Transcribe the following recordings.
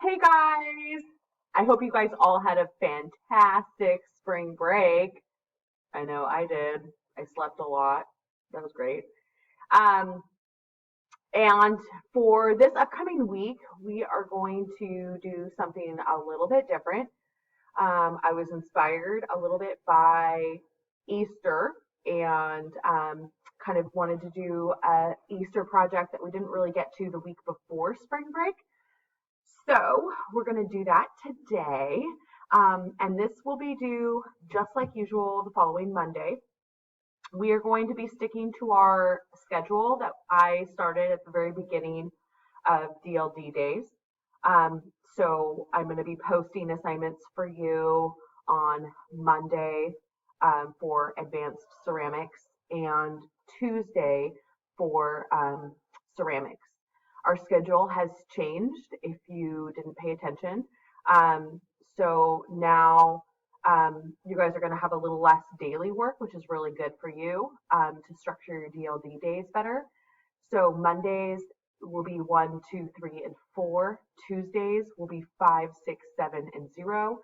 Hey guys! I hope you guys all had a fantastic spring break. I know I did. I slept a lot. That was great. Um, and for this upcoming week, we are going to do something a little bit different. I was inspired a little bit by Easter and kind of wanted to do a Easter project that we didn't really get to the week before spring break. So we're going to do that today. And this will be due just like usual the following Monday. We are going to be sticking to our schedule that I started at the very beginning of DLD days. Um, so I'm going to be posting assignments for you on Monday for advanced ceramics and Tuesday for ceramics. Our schedule has changed if you didn't pay attention. Um, so now you guys are going to have a little less daily work, which is really good for you to structure your DLD days better. So Mondays will be 1, 2, 3, and 4. Tuesdays will be 5, 6, 7, and 0.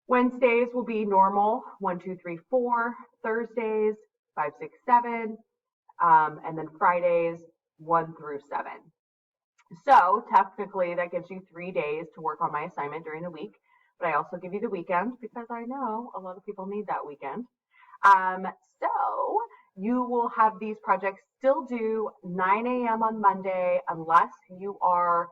Wednesdays will be normal 1, 2, 3, 4. Thursdays 5, 6, 7, and then Fridays 1 through 7. So technically that gives you 3 days to work on my assignment during the week, but I also give you the weekend because I know a lot of people need that weekend. Um, so you will have these projects still due 9 a.m. on Monday unless you are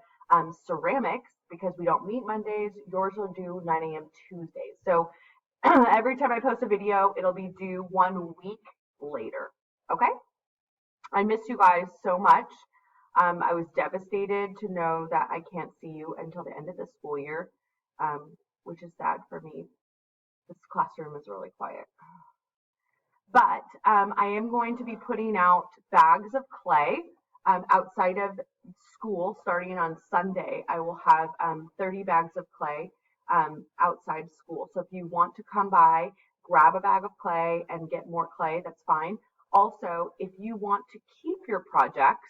ceramics because we don't meet Mondays. Yours will due 9 a.m. Tuesdays. So every time I post a video, it'll be due 1 week later. Okay? I miss you guys so much. I was devastated to know that I can't see you until the end of the school year, which is sad for me. This classroom is really quiet. But I am going to be putting out bags of clay outside of school starting on Sunday. I will have 30 bags of clay outside school. So if you want to come by, grab a bag of clay and get more clay, that's fine. Also, if you want to keep your projects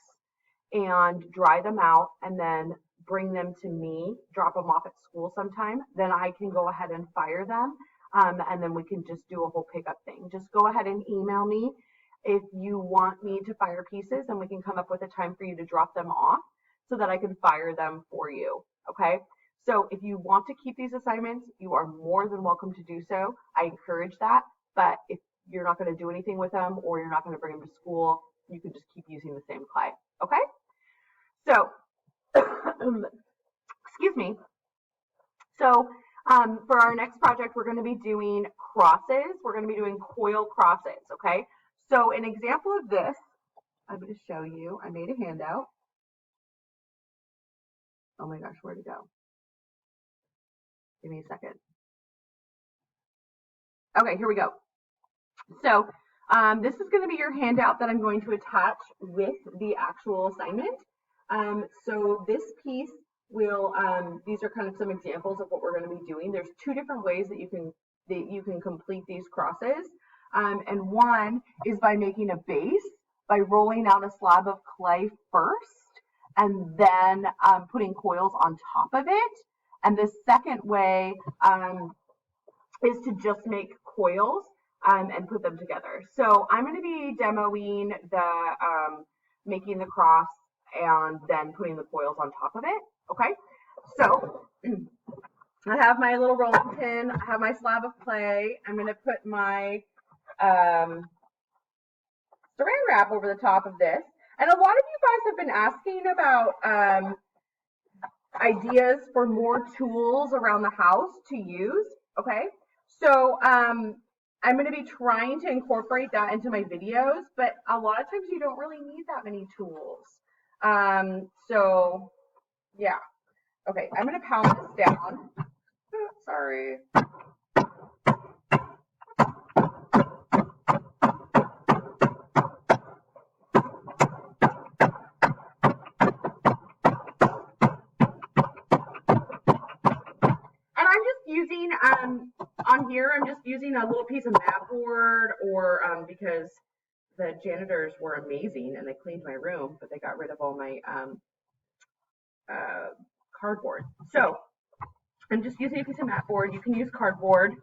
and dry them out and then bring them to me, drop them off at school sometime, then I can go ahead and fire them. And then we can just do a whole pickup thing. Just go ahead and email me if you want me to fire pieces, and we can come up with a time for you to drop them off so that I can fire them for you. Okay? So if you want to keep these assignments, you are more than welcome to do so. I encourage that. But if you're not going to do anything with them or you're not going to bring them to school, you can just keep using the same clay. Okay? So, excuse me. So for our next project, we're going to be doing crosses. We're going to be doing coil crosses, okay? So an example of this, I'm going to show you. I made a handout. Oh my gosh, where'd it go? Give me a second. Okay, here we go. So this is going to be your handout that I'm going to attach with the actual assignment. So this piece will, these are kind of some examples of what we're going to be doing. There's two different ways that you can complete these crosses. And one is by making a base, by rolling out a slab of clay first, and then putting coils on top of it. And the second way is to just make coils and put them together. So I'm going to be demoing the making the cross and then putting the coils on top of it. Okay, so I have my little rolling pin. I have my slab of clay. I'm going to put my saran wrap over the top of this. And a lot of you guys have been asking about ideas for more tools around the house to use. Okay, so I'm going to be trying to incorporate that into my videos, but a lot of times you don't really need that many tools. So yeah. Okay, I'm going to pound this down. Sorry. And I'm just using, on here, I'm just using a little piece of mat board or because the janitors were amazing and they cleaned my room, but they got rid of all my cardboard. So I'm just using a piece of mat board. You can use cardboard.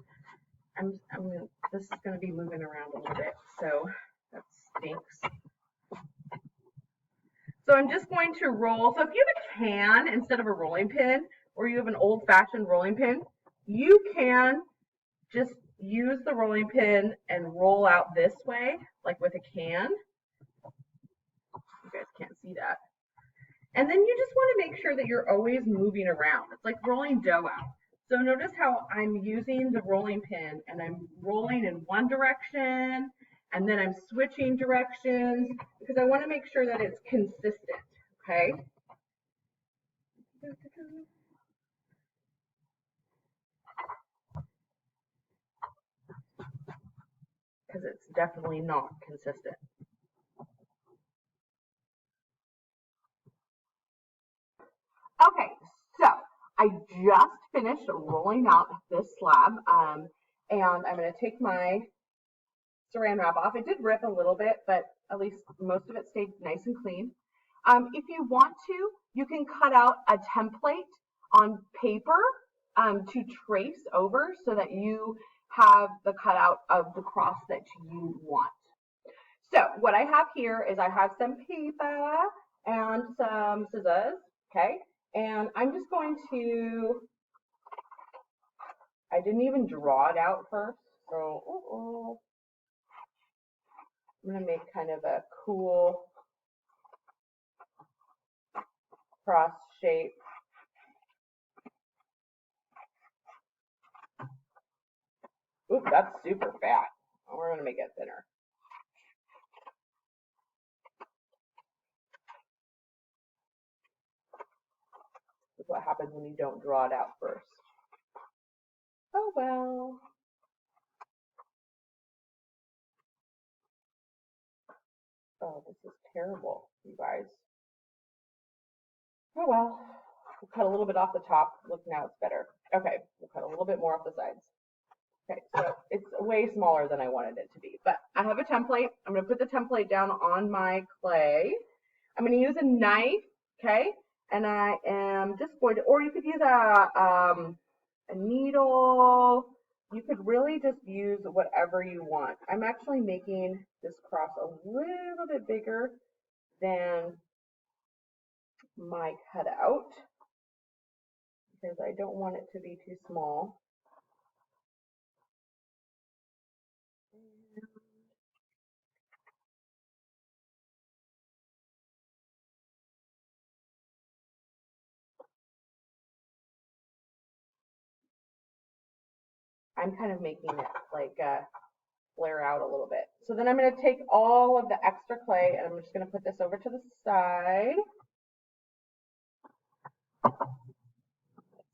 This is going to be moving around a little bit, so that stinks. So I'm just going to roll. So if you have a can instead of a rolling pin, or you have an old-fashioned rolling pin, you can just use the rolling pin and roll out this way, like with a can. You guys can't see that. And then you just want to make sure that you're always moving around. It's like rolling dough out. So notice how I'm using the rolling pin and I'm rolling in one direction and then I'm switching directions because I want to make sure that it's consistent, okay? Because it's definitely not consistent. Okay, so I just finished rolling out this slab, and I'm going to take my saran wrap off. It did rip a little bit, but at least most of it stayed nice and clean. If you want to, you can cut out a template on paper to trace over so that you have the cutout of the cross that you want. So what I have here is I have some paper and some scissors, okay? And I'm just going to, I didn't even draw it out first, so I'm going to make kind of a cool cross shape. Ooh, that's super fat. We're going to make it thinner. That's what happens when you don't draw it out first. Oh well. Oh, this is terrible, you guys. Oh well. We'll cut a little bit off the top. Look, now it's better. Okay, we'll cut a little bit more off the sides. Okay, so it's way smaller than I wanted it to be. But I have a template. I'm going to put the template down on my clay. I'm going to use a knife, okay? And I am just going to, or you could use a needle. You could really just use whatever you want. I'm actually making this cross a little bit bigger than my cutout because I don't want it to be too small. I'm kind of making it like flare out a little bit. So then I'm going to take all of the extra clay and I'm just going to put this over to the side.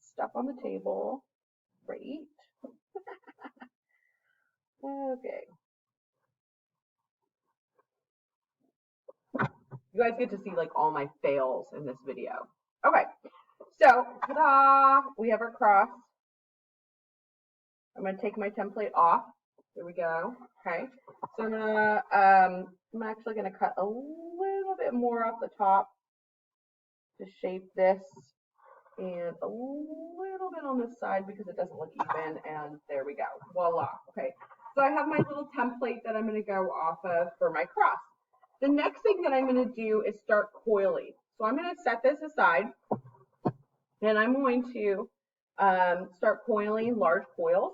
Stuff on the table. Great. Okay. You guys get to see like all my fails in this video. Okay. So, ta-da! We have our cross. I'm going to take my template off. There we go. Okay. So I'm actually going to cut a little bit more off the top to shape this and a little bit on this side because it doesn't look even, and there we go. Voila. Okay. So I have my little template that I'm going to go off of for my cross. The next thing that I'm going to do is start coiling. So I'm going to set this aside and I'm going to start coiling large coils.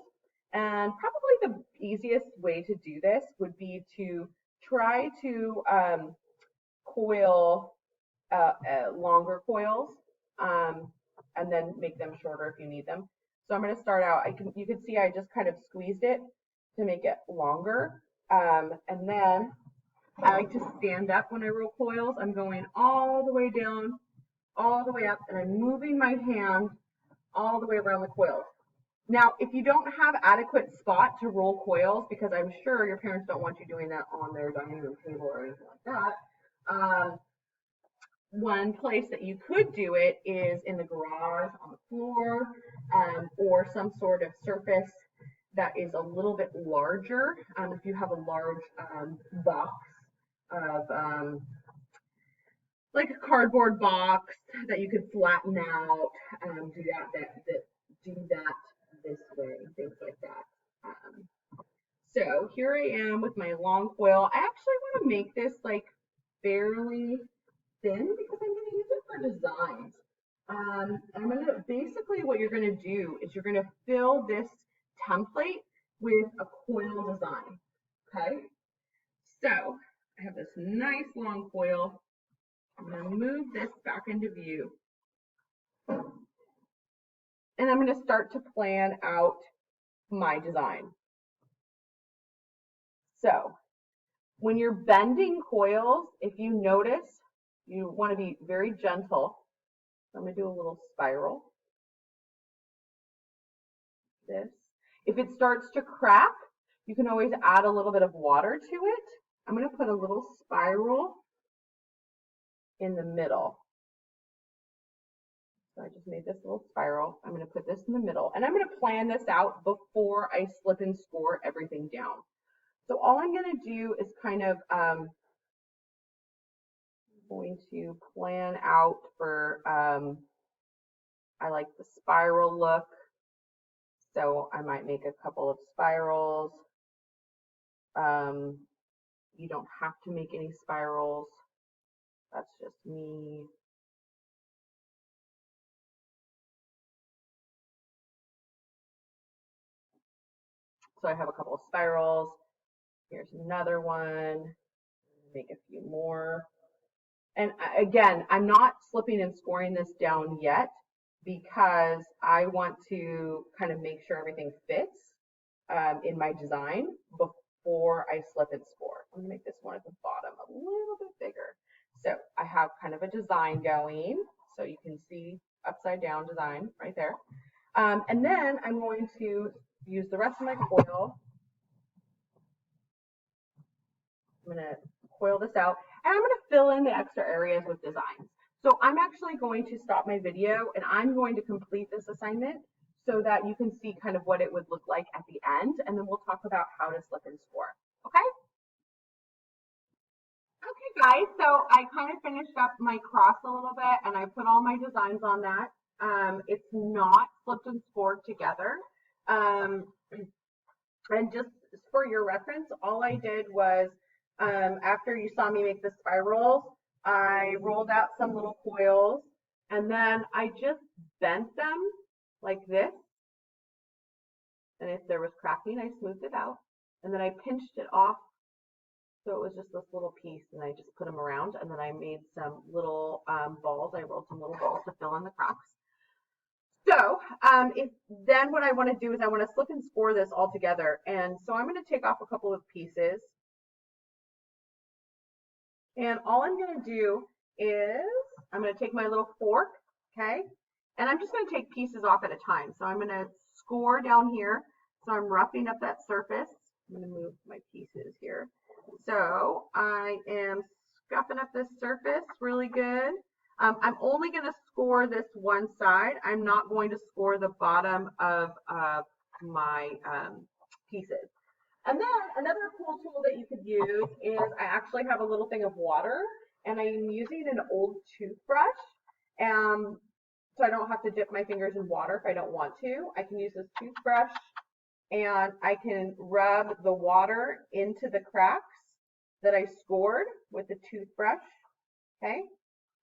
And probably the easiest way to do this would be to try to coil longer coils and then make them shorter if you need them. So I'm going to start out, you can see I just kind of squeezed it to make it longer. And then I like to stand up when I roll coils. I'm going all the way down, all the way up, and I'm moving my hand all the way around the coils. Now, if you don't have adequate spot to roll coils, because I'm sure your parents don't want you doing that on their dining room table or anything like that, one place that you could do it is in the garage, on the floor, or some sort of surface that is a little bit larger. If you have a large box of like a cardboard box that you could flatten out, do that this way, things like that. So here I am with my long foil. I actually want to make this like fairly thin because I'm going to use it for designs. I'm going to, basically what you're going to do is you're going to fill this template with a coil design, okay? So I have this nice long foil. I'm going to move this back into view. And I'm going to start to plan out my design. So when you're bending coils, if you notice, you want to be very gentle. I'm going to do a little spiral. This. If it starts to crack, you can always add a little bit of water to it. I'm going to put a little spiral in the middle. So I just made this little spiral. I'm going to put this in the middle, and I'm going to plan this out before I slip and score everything down. So all I'm going to do is kind of going to plan out for, I like the spiral look. So I might make a couple of spirals. You don't have to make any spirals. That's just me. So I have a couple of spirals. Here's another one. Make a few more. And again, I'm not slipping and scoring this down yet because I want to kind of make sure everything fits in my design before I slip and score. I'm going to make this one at the bottom a little bit bigger. So I have kind of a design going. So you can see upside down design right there. And then I'm going to use the rest of my coil. I'm going to coil this out, and I'm going to fill in the extra areas with designs. So I'm actually going to stop my video, and I'm going to complete this assignment so that you can see kind of what it would look like at the end, and then we'll talk about how to slip and score. Okay? Okay, guys, so I kind of finished up my cross a little bit, and I put all my designs on that. It's not slipped and scored together. And just for your reference, all I did was, after you saw me make the spirals, I rolled out some little coils, and then I just bent them like this. And if there was cracking, I smoothed it out. And then I pinched it off, so it was just this little piece, and I just put them around, and then I made some little balls. I rolled some little balls to fill in the cracks. So then what I want to do is I want to slip and score this all together. And so I'm going to take off a couple of pieces. And all I'm going to do is I'm going to take my little fork, okay? And I'm just going to take pieces off at a time. So I'm going to score down here. So I'm roughing up that surface. I'm going to move my pieces here. So I am scuffing up this surface really good. I'm only going to score this one side. I'm not going to score the bottom of my pieces. And then another cool tool that you could use is I actually have a little thing of water, and I'm using an old toothbrush. So I don't have to dip my fingers in water if I don't want to. I can use this toothbrush, and I can rub the water into the cracks that I scored with the toothbrush, okay?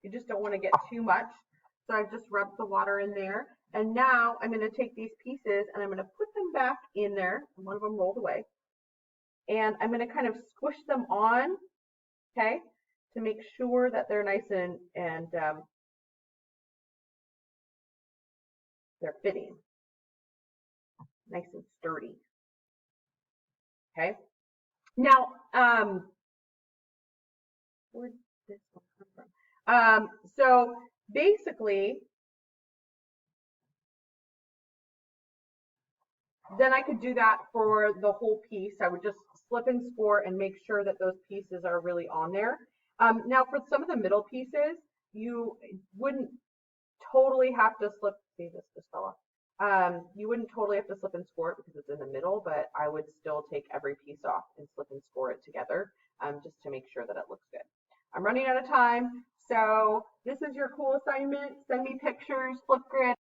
You just don't want to get too much. So I've just rubbed the water in there. And now I'm going to take these pieces and I'm going to put them back in there. One of them rolled away. And I'm going to kind of squish them on, okay, to make sure that they're nice and they're fitting, nice and sturdy. Okay. Now, where did this one come from? So basically, then I could do that for the whole piece. I would just slip and score and make sure that those pieces are really on there. Now for some of the middle pieces, you wouldn't totally have to slip, see this just fell off. You wouldn't totally have to slip and score it because it's in the middle, but I would still take every piece off and slip and score it together just to make sure that it looks good. I'm running out of time, So this is your cool assignment. Send me pictures, Flipgrid.